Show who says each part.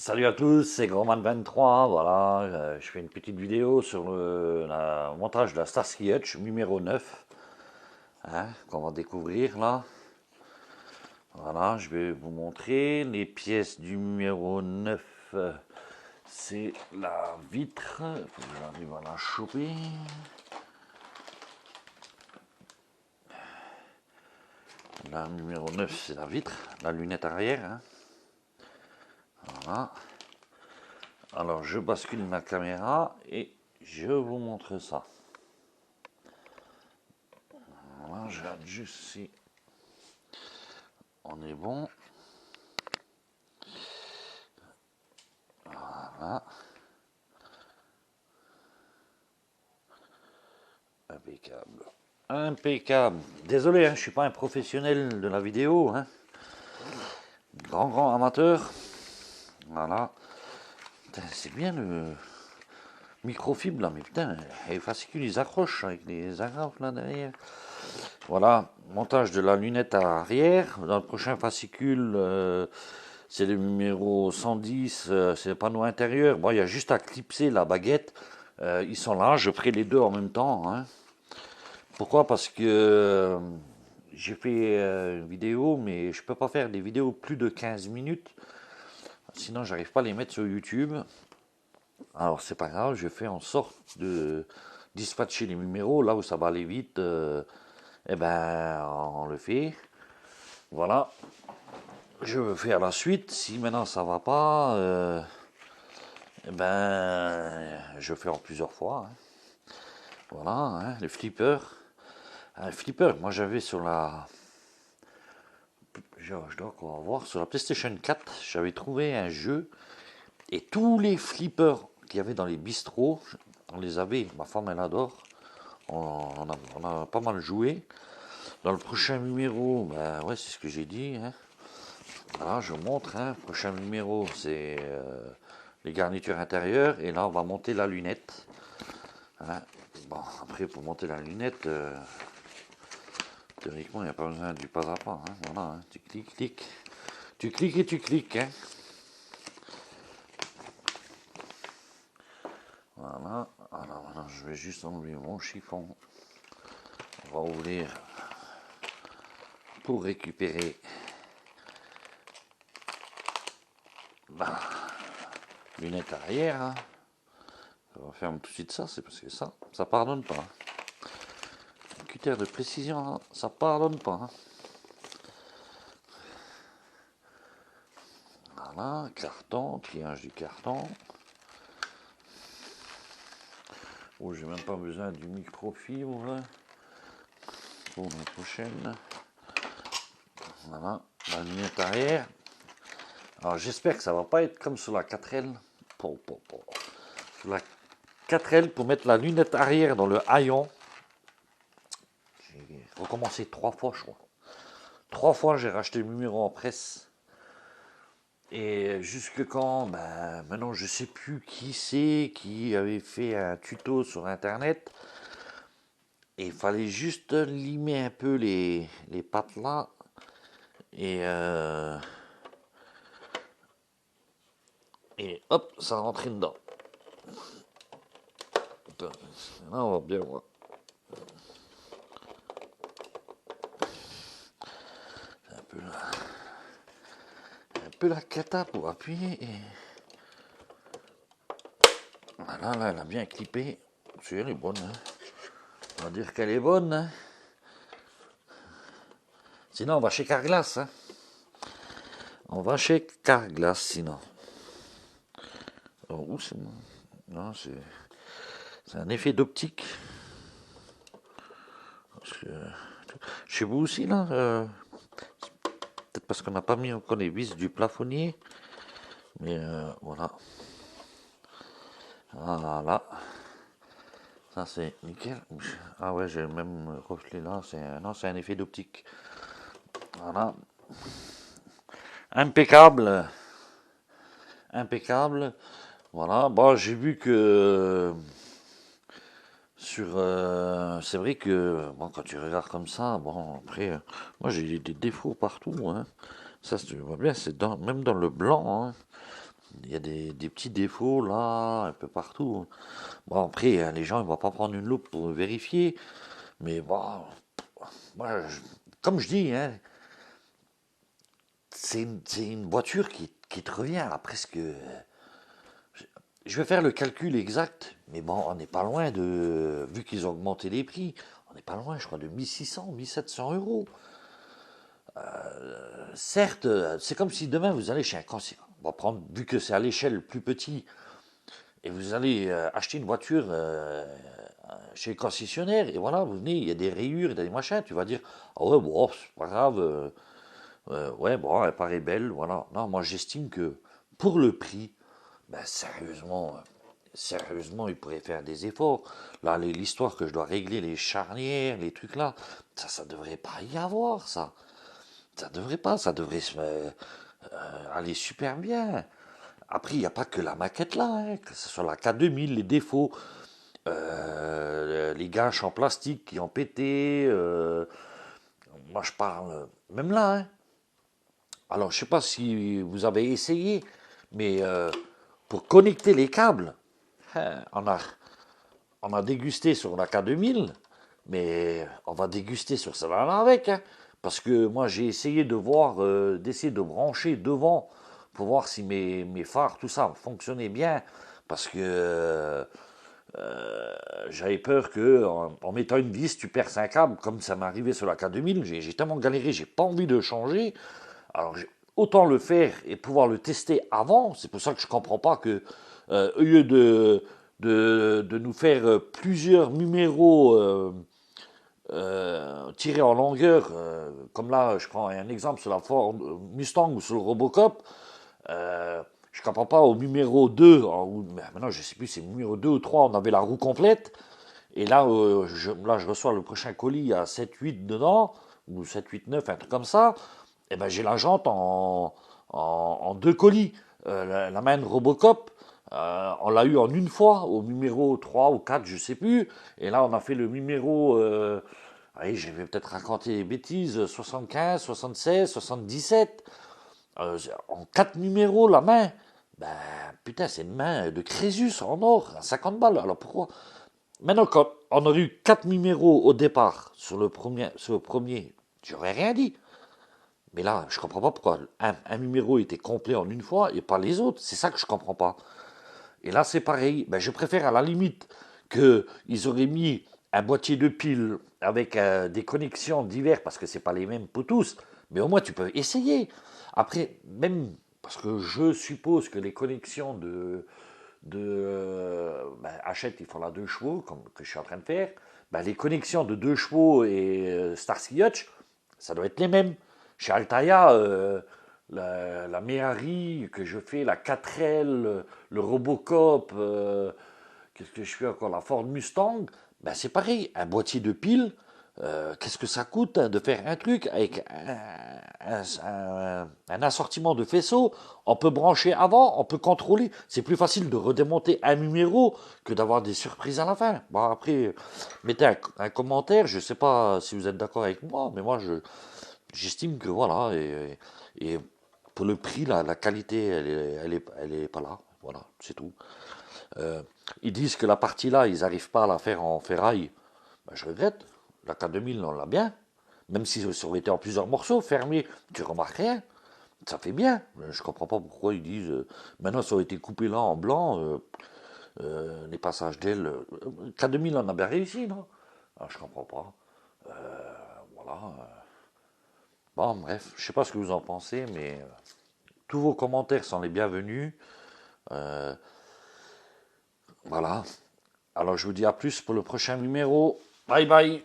Speaker 1: Salut à tous, c'est Grandman23, voilà, je fais une petite vidéo sur le montage de la Starsky Hutch numéro 9, hein, qu'on va découvrir là. Voilà, je vais vous montrer les pièces du numéro 9, c'est la vitre, il faut que j'arrive à la choper. La numéro 9 c'est la vitre, la lunette arrière, hein. Voilà. Alors je bascule ma caméra et je vous montre ça. Voilà, je regarde juste si on est bon. Voilà. Impeccable. Impeccable. Désolé, hein, je ne suis pas un professionnel de la vidéo. Hein. Grand amateur. Voilà. C'est bien le microfibre là, mais putain, les fascicules ils accrochent avec les agrafes là derrière. Voilà, montage de la lunette à arrière. Dans le prochain fascicule, c'est le numéro 110, c'est le panneau intérieur. Bon, il y a juste à clipser la baguette. Ils sont là, je ferai les deux en même temps. Hein. Pourquoi? Parce que j'ai fait une vidéo, mais je peux pas faire des vidéos plus de 15 minutes. Sinon, j'arrive pas à les mettre sur YouTube. Alors, c'est pas grave, je fais en sorte de dispatcher les numéros là où ça va aller vite. Eh ben, on le fait. Voilà. Je veux faire la suite. Si maintenant ça va pas, eh ben, je fais en plusieurs fois. Hein. Voilà, hein, les flippers. Un flipper, moi j'avais sur la. Je dois qu'on va voir. Sur la PlayStation 4, j'avais trouvé un jeu. Et tous les flippers qu'il y avait dans les bistrots, on les avait. Ma femme, elle adore. On a pas mal joué. Dans le prochain numéro, ben ouais, c'est ce que j'ai dit. Hein. Voilà, je vous montre. Hein. Prochain numéro, c'est les garnitures intérieures. Et là, on va monter la lunette. Hein. Bon, après, pour monter la lunette, théoriquement, il n'y a pas besoin du pas à pas. Hein. Voilà, hein. Tu cliques. Tu cliques et tu cliques. Hein. Voilà. Alors maintenant, je vais juste enlever mon chiffon. On va ouvrir pour récupérer la lunette arrière. Hein. On va faire tout de suite ça, c'est parce que ça pardonne pas. Un cutter de précision, ça pardonne pas. Hein. Voilà, carton, pliage du carton. Oh, j'ai même pas besoin du microfibre pour la prochaine. Voilà, la lunette arrière. Alors j'espère que ça va pas être comme sur la 4L. Sur la 4L, pour mettre la lunette arrière dans le haillon, j'ai recommencé 3 fois, je crois. 3 fois, j'ai racheté le numéro en presse. Et jusque quand, ben, maintenant je sais plus qui c'est qui avait fait un tuto sur internet. Et il fallait juste limer un peu les pattes là. Et hop, ça rentrait dedans. Là, on va bien voir. C'est un peu la cata pour appuyer. Et... Voilà, là, elle a bien clippé. Si elle est bonne. Hein. On va dire qu'elle est bonne. Hein. Sinon, on va chez Carglass. Hein. On va chez Carglass, sinon. Oh, c'est... Non, c'est un effet d'optique. Chez vous aussi, là, peut-être parce qu'on n'a pas mis encore les vis du plafonnier. Mais voilà. Voilà. Ça, c'est nickel. Ah ouais, j'ai le même reflet là. Non, c'est un effet d'optique. Voilà. Impeccable. Impeccable. Voilà. Bon, j'ai vu que c'est vrai que bon, quand tu regardes comme ça, bon, après, moi j'ai des défauts partout. Hein. Ça, tu vois bien, c'est même dans le blanc. Hein. Il y a des petits défauts là, un peu partout. Bon, après, hein, les gens ils vont pas prendre une loupe pour vérifier. Mais bon, moi, comme je dis, hein, c'est une voiture qui te revient à presque. Je vais faire le calcul exact, mais bon, on n'est pas loin de. Vu qu'ils ont augmenté les prix, on n'est pas loin, je crois, de 1600, 1700 euros. Certes, c'est comme si demain vous allez chez un concessionnaire. On va prendre, vu que c'est à l'échelle plus petit, et vous allez acheter une voiture chez le concessionnaire, et voilà, vous venez, il y a des rayures, il y a des machins, tu vas dire, ah ouais, bon, c'est pas grave, ouais, bon, elle paraît belle, voilà. Non, moi j'estime que pour le prix, ben sérieusement, sérieusement, il pourrait faire des efforts. Là, l'histoire que je dois régler les charnières, les trucs là, ça devrait pas y avoir, ça. Ça devrait pas, ça devrait aller super bien. Après, il n'y a pas que la maquette là, hein, que ce soit la K2000, les défauts, les gâches en plastique qui ont pété. Moi, je parle, même là, hein. Alors, je sais pas si vous avez essayé, mais pour connecter les câbles, hein, on a dégusté sur la K2000, mais on va déguster sur celle-là avec, hein, parce que moi j'ai essayé de voir, d'essayer de brancher devant pour voir si mes phares, tout ça fonctionnait bien, parce que j'avais peur que en mettant une vis, tu perces un câble, comme ça m'est arrivé sur la K2000. J'ai tellement galéré, j'ai pas envie de changer. Alors autant le faire et pouvoir le tester avant. C'est pour ça que je comprends pas que au lieu de nous faire plusieurs numéros tirés en longueur, comme là, je prends un exemple sur la Ford Mustang ou sur le Robocop, je ne comprends pas au numéro 2, maintenant je ne sais plus, c'est numéro 2 ou 3, on avait la roue complète, et là, là je reçois le prochain colis à 7-8 dedans, ou 7-8-9, un truc comme ça, et ben j'ai la jante en deux colis. La main de Robocop, on l'a eu en une fois, au numéro 3 ou 4, je sais plus. Et là, on a fait le numéro, allez, je vais peut-être raconter des bêtises, 75, 76, 77. En 4 numéros, la main. Ben, putain, c'est une main de Crésus en or, à 50 balles. Alors pourquoi? Maintenant, quand on aurait eu 4 numéros au départ sur le premier, j'aurais rien dit. Mais là, je comprends pas pourquoi un numéro était complet en une fois et pas les autres. C'est ça que je comprends pas. Et là, c'est pareil. Ben, je préfère à la limite qu'ils auraient mis un boîtier de piles avec des connexions diverses, parce que c'est pas les mêmes pour tous. Mais au moins, tu peux essayer. Après, même parce que je suppose que les connexions ben, Hachette, ils font la 2 chevaux, comme que je suis en train de faire. Ben, les connexions de 2 chevaux et Starsky Hutch, ça doit être les mêmes. Chez Altaïa, la Méhari que je fais, la 4L, le Robocop, qu'est-ce que je fais encore, la Ford Mustang, ben c'est pareil, un boîtier de piles, qu'est-ce que ça coûte hein, de faire un truc avec un assortiment de faisceaux, on peut brancher avant, on peut contrôler, c'est plus facile de redémonter un numéro que d'avoir des surprises à la fin. Bon après, mettez un commentaire, je ne sais pas si vous êtes d'accord avec moi, mais moi j'estime que voilà, et pour le prix, la qualité, elle est pas là. Voilà, c'est tout. Ils disent que la partie là, ils n'arrivent pas à la faire en ferraille. Ben, je regrette. La K2000, on l'a bien. Même si ça aurait été en plusieurs morceaux, fermés, tu remarques rien. Ça fait bien. Je comprends pas pourquoi ils disent. Maintenant, ça aurait été coupé là en blanc. Les passages d'aile. K2000, on a bien réussi, non? Ah, je comprends pas. Voilà. Bon, bref, je sais pas ce que vous en pensez, mais tous vos commentaires sont les bienvenus. Euh, voilà. Alors je vous dis à plus pour le prochain numéro. Bye bye.